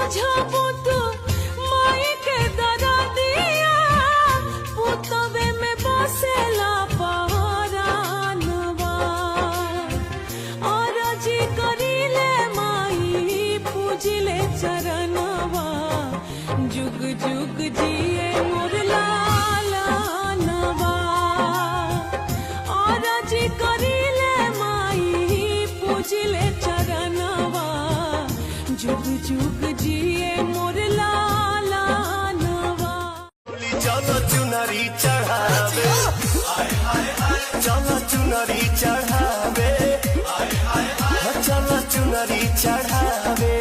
बुझबू तू माई के दरदिया पुतवे में बसेला पहरानवा और जी करीले माई पूजिले चरणवा जुग जुग जिए मोर लालनवा और जी करीले माई पूजिले चरणवा जुग जुग जिए मोर लालनवा। चलो चुनरी चढ़ावे चलो चुनरी चढ़ावे चलो चुनरी चढ़ावे।